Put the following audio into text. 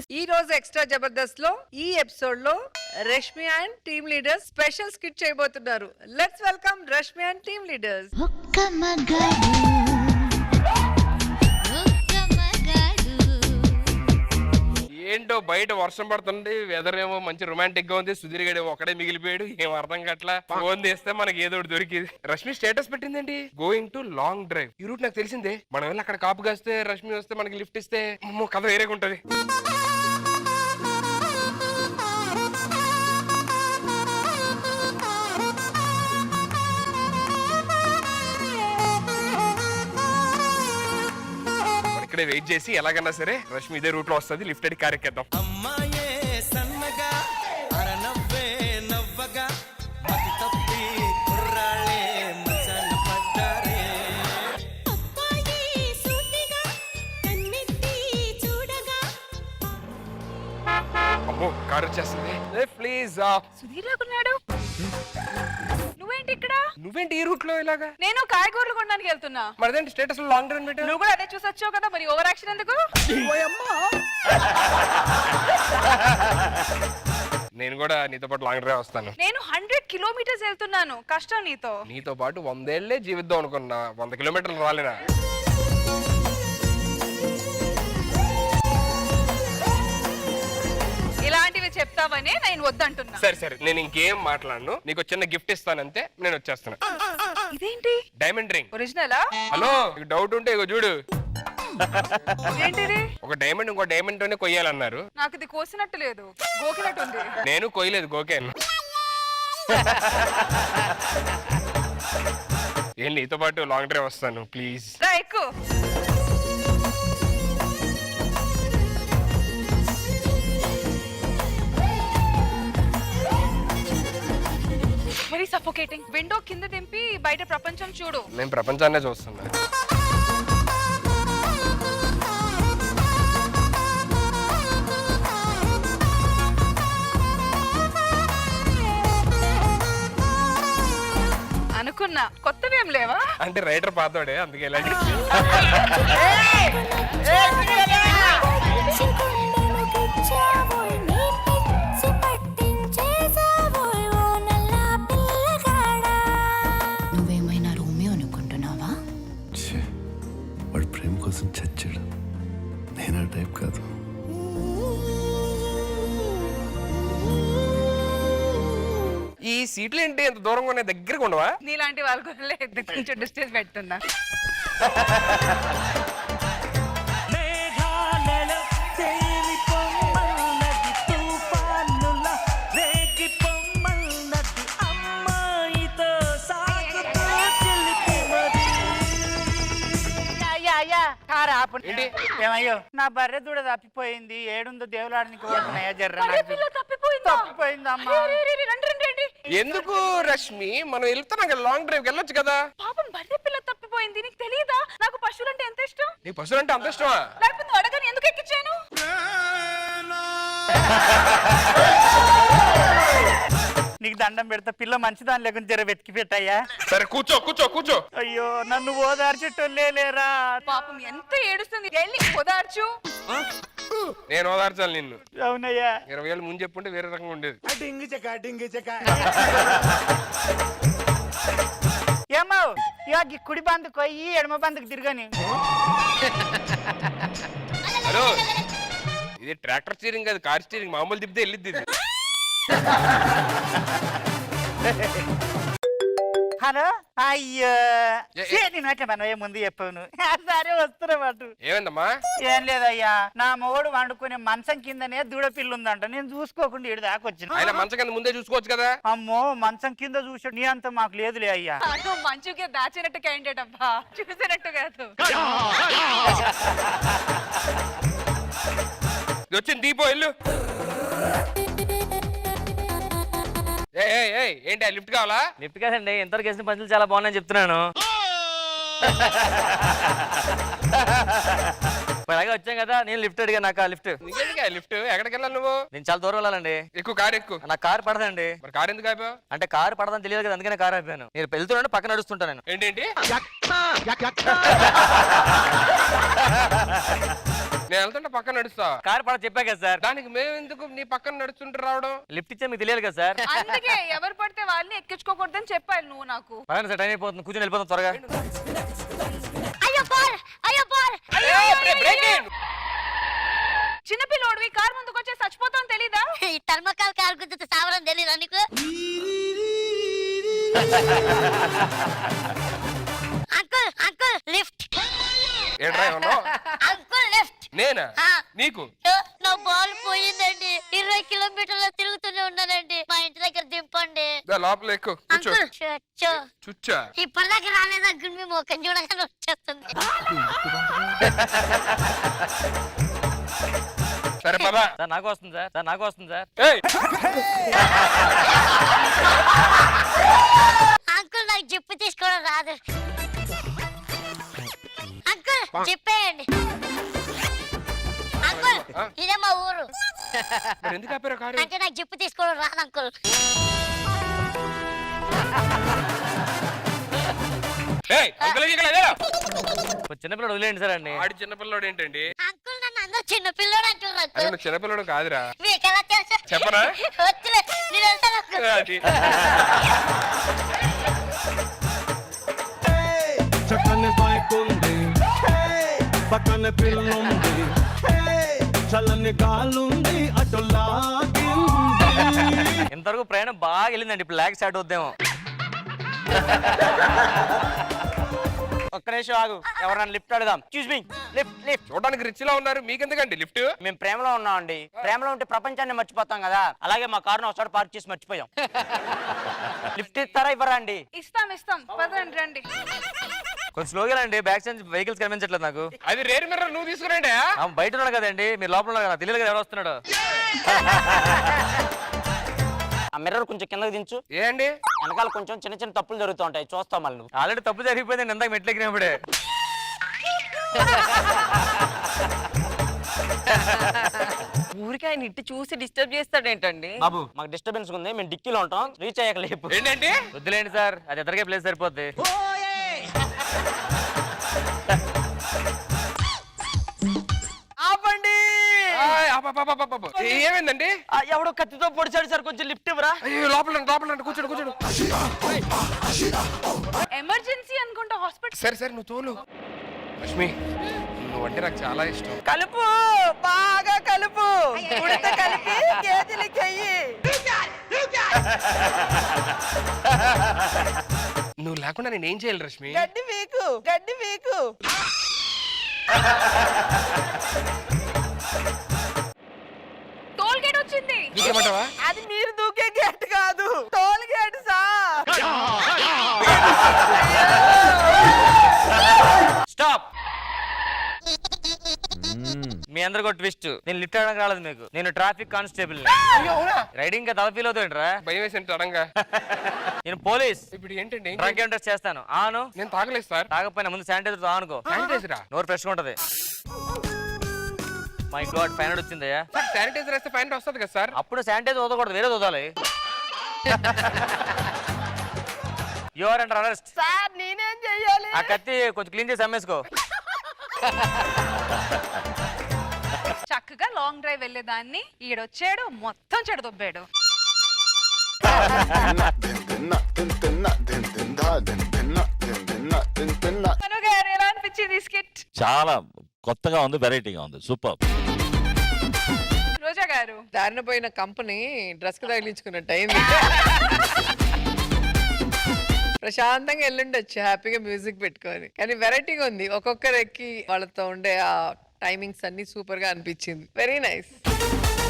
ఈ రోజు ఎక్స్ట్రా జబర్దస్త్ లో ఈ ఎపిసోడ్ లో Rashmi and team leaders special skit చేయబోతున్నారు. Let's welcome Rashmi and team leaders. ఏంటో బయట వర్షం పడుతుంది, వెదర్ ఏమో మంచి రొమాంటిక్ గా ఉంది. సుధీర్ గడ ఒకడే మిగిలిపోయాడు, ఏం అర్థం కావట్లా. ఫోన్ తీస్తే మనకి ఏదో ఒకటి దొరికింది. రష్మి స్టేటస్ పెట్టిందండి, గోయింగ్ టు లాంగ్ డ్రైవ్. ఈ రూట్ నాకు తెలిసిందే. మనం వెళ్ళి అక్కడ కాపు కాస్తే రష్మి వస్తే మనకి లిఫ్ట్ ఇస్తే కథ వేరేగా ఉంటది. ఇక్కడే వెయిట్ చేసి ఎలాగన్నా సరే రష్మి ఇదే రూట్ లో వస్తుంది, లిఫ్ట్ అడిగి కారెక్కేద్దాం. అమ్మో కారు వచ్చేస్తుంది. ప్లీజ్ సుధీర్ లాగున్నాడు. నువ్వేంటి ఇక్కడ? నువ్వేంటి ఈ రూట్ లో ఇలాగా? నేను కాయగూరలు కొనడానికి వెళ్తున్నా. మరిదేంటి స్టేటస్ లో లాంగ్ డ్రైవ్ పెట్టావు? నువ్వు కూడా అదే చూసి వచ్చావు కదా, మరి ఓవర్ యాక్షన్ ఎందుకు? నేను కూడా నీతో పాటు లాంగ్ డ్రైవ్ వస్తాను. నేను 100 కిలోమీటర్స్ వెళ్తున్నాను. కష్టం నీతో. నీతో పాటు 100 ఏళ్లే జీవిద్దాం అనుకున్నా, 100 కిలోమీటర్లు రాలేనా? ఇలాంటివి చెప్తావనే నేను వద్దంటున్నా. సరే సరే, నేను ఇంకేం మాట్లాడను. నీకు చిన్న గిఫ్ట్ ఇస్తానంతే, నేను వచ్చేస్తాను. ఇదేంటి? Diamond ring. ఒరిజినలా? హలో, డౌట్ ఉంటే ఇగో చూడు. ఏంటిది? ఒక డైమండ్ ఇంకో డైమండ్ తోనే కొయ్యాలన్నారు. నాకు ఇది కోసినట్టు లేదు, గోకినట్టు ఉంది. నేను కొయ్యలేదు, గోకాను. ఏం నీతో పాటు లాంగ్ డ్రైవ్ వస్తాను ప్లీజ్. రా ఎక్కు. Very suffocating. విండో కింద దింపి బయట ప్రపంచం చూడు. నేను ప్రపంచాన్నే చూస్తున్నా. అనుకున్నా కొత్తవేం లేవా? అంటే రైటర్ పాతోడే, అందుకే ఇలాంటి. నువ్వేమైనా రోమియో అనుకుంటున్నావా? వాడు ప్రేమ కోసం చచ్చాడు. నేను ఆ టైప్ కాదు. ఈ సీట్లు ఏంటి ఎంత దూరంగా ఉన్నాయి, దగ్గరగా ఉండవా? నీలాంటి వాళ్ళ కోసం కొంచెం డిస్టెన్స్ పెడుతున్నా. ఏమయ్యో, నా బర్రె దూడ తప్పిపోయింది. ఏడుందో దేవులాడనికి పోతున్నాయా? జర్ర తప్పిపోయిందమ్మా. ఎందుకు రష్మి, మనం వెళ్తున్నాం కదా లాంగ్ డ్రైవ్, వెళ్ళొచ్చు కదా. పాపం బర్రె పిల్ల తప్పిపోయింది, నీకు తెలియదా? నాకు పశువులంటే ఎంత ఇష్టం. నీ పశువులు అంటే అంత ఇష్టమా? లేకపోతే నువ్వు అడగని ఎందుకు ఎక్కించాను? నీకు దండం పెడతా, పిల్ల మంచిదాని లేకుండా జర వెతికి పెట్టయ్యా. సరే కూర్చో కూర్చో కూర్చో. అయ్యో, నన్ను ఓదార్చెట్టోళ్ళే లేరా? పాపం ఎంత ఏడుస్తుంది, వెళ్ళి ఓదార్చు. నేను ఓదార్చాలి నిన్ను. అవునయ్యా. 20 ఏళ్ళు ముందు చెప్పుంటే వేరే రకంగా ఉండేది. ఏమో ఇక కుడి బందుకు పోయి ఎడమ బందుకు తిరగని. హలో, ఇది ట్రాక్టర్ స్టీరింగ్ కాదు, కార్ స్టీరింగ్. మామూలు తిప్పితే వెళ్ళిద్ది ఇది. హలో, అయ్యో నేను అట్లా మనం ముందు చెప్పాను. సరే వస్తున్నా పాటు. ఏమైందమ్మా? ఏం లేదయ్యా, నా మొగుడు వండుకునే మంచం కిందనే దూడపిల్లు ఉందంట. నేను చూసుకోకుండా ఇటు దాకా వచ్చిన. ఆయన మంచం కింద ముందే చూసుకోవచ్చు కదా. అమ్మో, మంచం కింద చూసాడు నీ అంత మాకు లేదులే అయ్యా. మంచుగా దాచినట్టు క్యాండిడేట్ అబ్బా, చూసినట్టు కాదు. వచ్చింది దీపో, వెళ్ళు. ఏంటి లిఫ్ట్ కావాలా? లిఫ్ట్ కాదండి, ఎంతవరకు వేసిన పనులు చాలా బాగున్నాయని చెప్తున్నాను. అలాగే వచ్చాం కదా, నేను లిఫ్ట్ అడిగా. నాకు ఆ లిఫ్ట్ లిఫ్ట్ ఎక్కడికి వెళ్ళాలి నువ్వు? నేను చాలా దూరం వెళ్ళాలండి. ఎక్కువ కారు ఎక్కువ. నాకు కారు పడదండి. మరి కారు ఎందుకు ఆపావు? అంటే కారు పడదని తెలియదు కదా, అందుకనే కారు ఆపాను. నేను వెళ్తున్నాను, పక్కన నడుస్తుంటా నేను. ఏంటి నేను వెళ్తుంటే పక్కన నడుస్తా. కారు పడ చెప్పా కదా సార్. దానికి మేము ఎందుకు నీ పక్కన నడుస్తుంటే రావడం? లిఫ్ట్ ఇచ్చా మీకు తెలియాలి కదా సార్. అందుకే ఎవరు పడితే వాళ్ళని ఎక్కించుకోకూడదని చెప్పాలి నువ్వు నాకు. పదండి సార్, టైం అయిపోతుంది, కూర్చొని వెళ్ళిపోతాం త్వరగా. చిన్నపిల్లోడివి కార్ ముందుకు వచ్చే చచ్చిపోతాం తెలీదా? ఈ థర్మకాల్ కార్ గుర్తు సావరం తెలీదా నీకు? Uncle uncle lift. ఏంట్రా ఏమన్నావ్? Uncle lift. నేనా? ఆ. నీకు? నా బాల్ పోయిందండి. 20 కిలోమీటర్లు తిరుగుతూనే ఉన్నానండి. మా ఇంటి దగ్గర దింపండి. లోపల ఎక్కువ కూర్చో. అంకుల్ చచ్చో. చుచ్చా ఇప్పటిదాకా రాలేదు అంకుల్. మీ ముఖం చూడగానే వచ్చేస్తుంది. సరే పద. సార్ నాకు వస్తుంది సార్, సార్ నాకు వస్తుంది సార్. ఏయ్ అంకుల్ నాకు జిప్పు తీసుకోవడం రాదు. అంకుల్ చెప్పేయండి. అంకుల్ ఇదే మా ఊరు. మరి ఎందుకు ఆపారు కారు? అంటే నాకు జిప్పు తీసుకోవడం రాదు అంకుల్. ఏయ్ అంకుల్ ఇక్కడ లేరా? చిన్నపిల్లడు వదిలేండి సార్ అండి. ఆడి చిన్నపిల్లడు ఏంటండి? అంకుల్ నన్ను అందరూ చిన్న పిల్లడు అంటున్నారు అరే అంకుల్. నువ్వు చిన్నపిల్లడు కాదురా. మీకు ఎలా తెలుసు? చెప్పరా? వద్దులే, నేను వెళ్తాను అంకుల్. అది. చక్కని బైక్ ఉంది, పక్కన పిల్లుంది, చల్లని గాలుంది, అటు లాగింది. ఇంతవరకు ప్రయాణం బాగా వెళ్ళిందండి, ఇప్పుడు లాగ్ స్టార్ట్ అవుద్దేమో. ఒక్క నిమిషం ఆగు, ఎవరన్నా లిఫ్ట్ అడుగుదాం. చూస్ మీ లిఫ్ట్ లిఫ్ట్. చూడడానికి రిచ్ లా ఉన్నారు, మీకెందుకండి లిఫ్ట్? మేము ప్రేమలో ఉన్నామండి. ప్రేమలో ఉంటే ప్రపంచాన్ని మర్చిపోతాం కదా, అలాగే మా కారును ఒకసారి పార్క్ చేసి మర్చిపోయాం. లిఫ్ట్ ఇస్తారా ఇవ్వరా అండి? ఇస్తాం ఇస్తాం, పదండి రండి. కొంచెం స్లోగా అండి, బ్యాక్ సైడ్ వెహికల్స్ కనిపించట్లేదు నాకు. అది రేర్ మిర్రర్ నువ్వు తీసుకురండి. బయట ఉన్నాడు కదండి, మీరు లోపల ఉన్నారు కదా, తెలియదు కదా ఎవరు వస్తున్నాడు. ఆ మిర్రర్ కొంచెం కిందకి దించు. ఏ అండి? వెనకాల కొంచెం చిన్న చిన్న తప్పులు జరుగుతూ ఉంటాయి, చూస్తాం మళ్ళీ నువ్వు. ఆల్రెడీ తప్పు జరిగిపోయిందండి ఇందాక మెట్లు ఎక్కినప్పుడే. ఊరికి ఆయన ఇట్టి చూసి డిస్టర్బ్ చేస్తాడేంటండి? బాబు మాకు డిస్టర్బెన్స్ ఉంది, మేము డిక్కీలో ఉంటాం, రీచ్ అయ్యాక లేపు. ఏంటండి? వద్దులేండి సార్, అది ఎదరికే ప్లేస్ సరిపోద్ది. ఆపండి! ఆయ్, అబ్బబ్బబ్బబ్బబ్బ. ఏమైందండి? ఎవడో కత్తితో పొడిచాడు సార్, కొంచెం లిఫ్ట్ ఇవ్వరా? అయ్యో లోపల కూర్చోడు కూర్చోడు. ఎమర్జెన్సీ అనుకుంటా హాస్పిటల్. సరే సరే నువ్వు తోలు. లక్ష్మి నువ్వంటే నాకు చాలా ఇష్టం. కలుపు, బాగా కలుపు, ఉడత కలిపి గేదెలకి అయ్యి. నువ్వు లేకుండా నేను ఏం చేయాలి రష్మి? గడ్డి వీకు, గడ్డి వీకు. టోల్ గేట్ వచ్చింది. నీకేమంటావా? అది మీరు దూకే గేట్ కాదు, టోల్ గేట్ సార్. స్టాప్. మీ అందరికి ఒక ట్విస్ట్, నేను లిఫ్ట్ అడగడానికి రాలేదు మీకు, నేను ట్రాఫిక్ కానిస్టేబుల్. అయ్యో, అవునా? రైడింగ్ తల ఫీల్ అవుతాంట్రా? భయం వేసింది సడన్గా. నేను పోలీస్, ఇప్పుడు ఏంటండి? డ్రంక్ అండ్ డ్రైవ్ చేస్తాను. ఆను నేను తాగలేదు సార్. తాగపోయినా ముందు శానిటైజర్ ఆనుకో, శానిటైజరా? నోరు ఫ్రెష్గా ఉంటది. మై గాడ్, ఫైన్ వచ్చిందయ్యా. సార్ శానిటైజర్ వేస్తే ఫైన్ వస్తుంది కదా సార్? అప్పుడు శానిటైజర్ వదలకూడదు, వేరే వదలాలి. You are under arrest. Sir నేనేం చెయ్యాలి? ఆ కత్తి కొంచెం క్లీన్ చేసి అమ్మేసుకో. చక్కగా లాంగ్ డ్రైవ్ వెళ్ళేదాన్ని ఈడొచ్చాడు, మొత్తం చెడదొబ్బాడు. మను గారు ఎలా అనిపించింది స్కిట్? చాలా కొత్తగా ఉంది, వెరైటీగా ఉంది, సూపర్. రోజా గారు దారిన పోయిన కంపెనీ డ్రెస్ కు తగిలించుకున్నట్టు అయింది. ప్రశాంతంగా వెళ్ళుండొచ్చు హ్యాపీగా మ్యూజిక్ పెట్టుకొని, కానీ వెరైటీగా ఉంది. ఒక్కొక్కరు ఎక్కి వాళ్ళతో ఉండే ఆ టైమింగ్స్ అన్ని సూపర్ గా అనిపించింది. Very nice.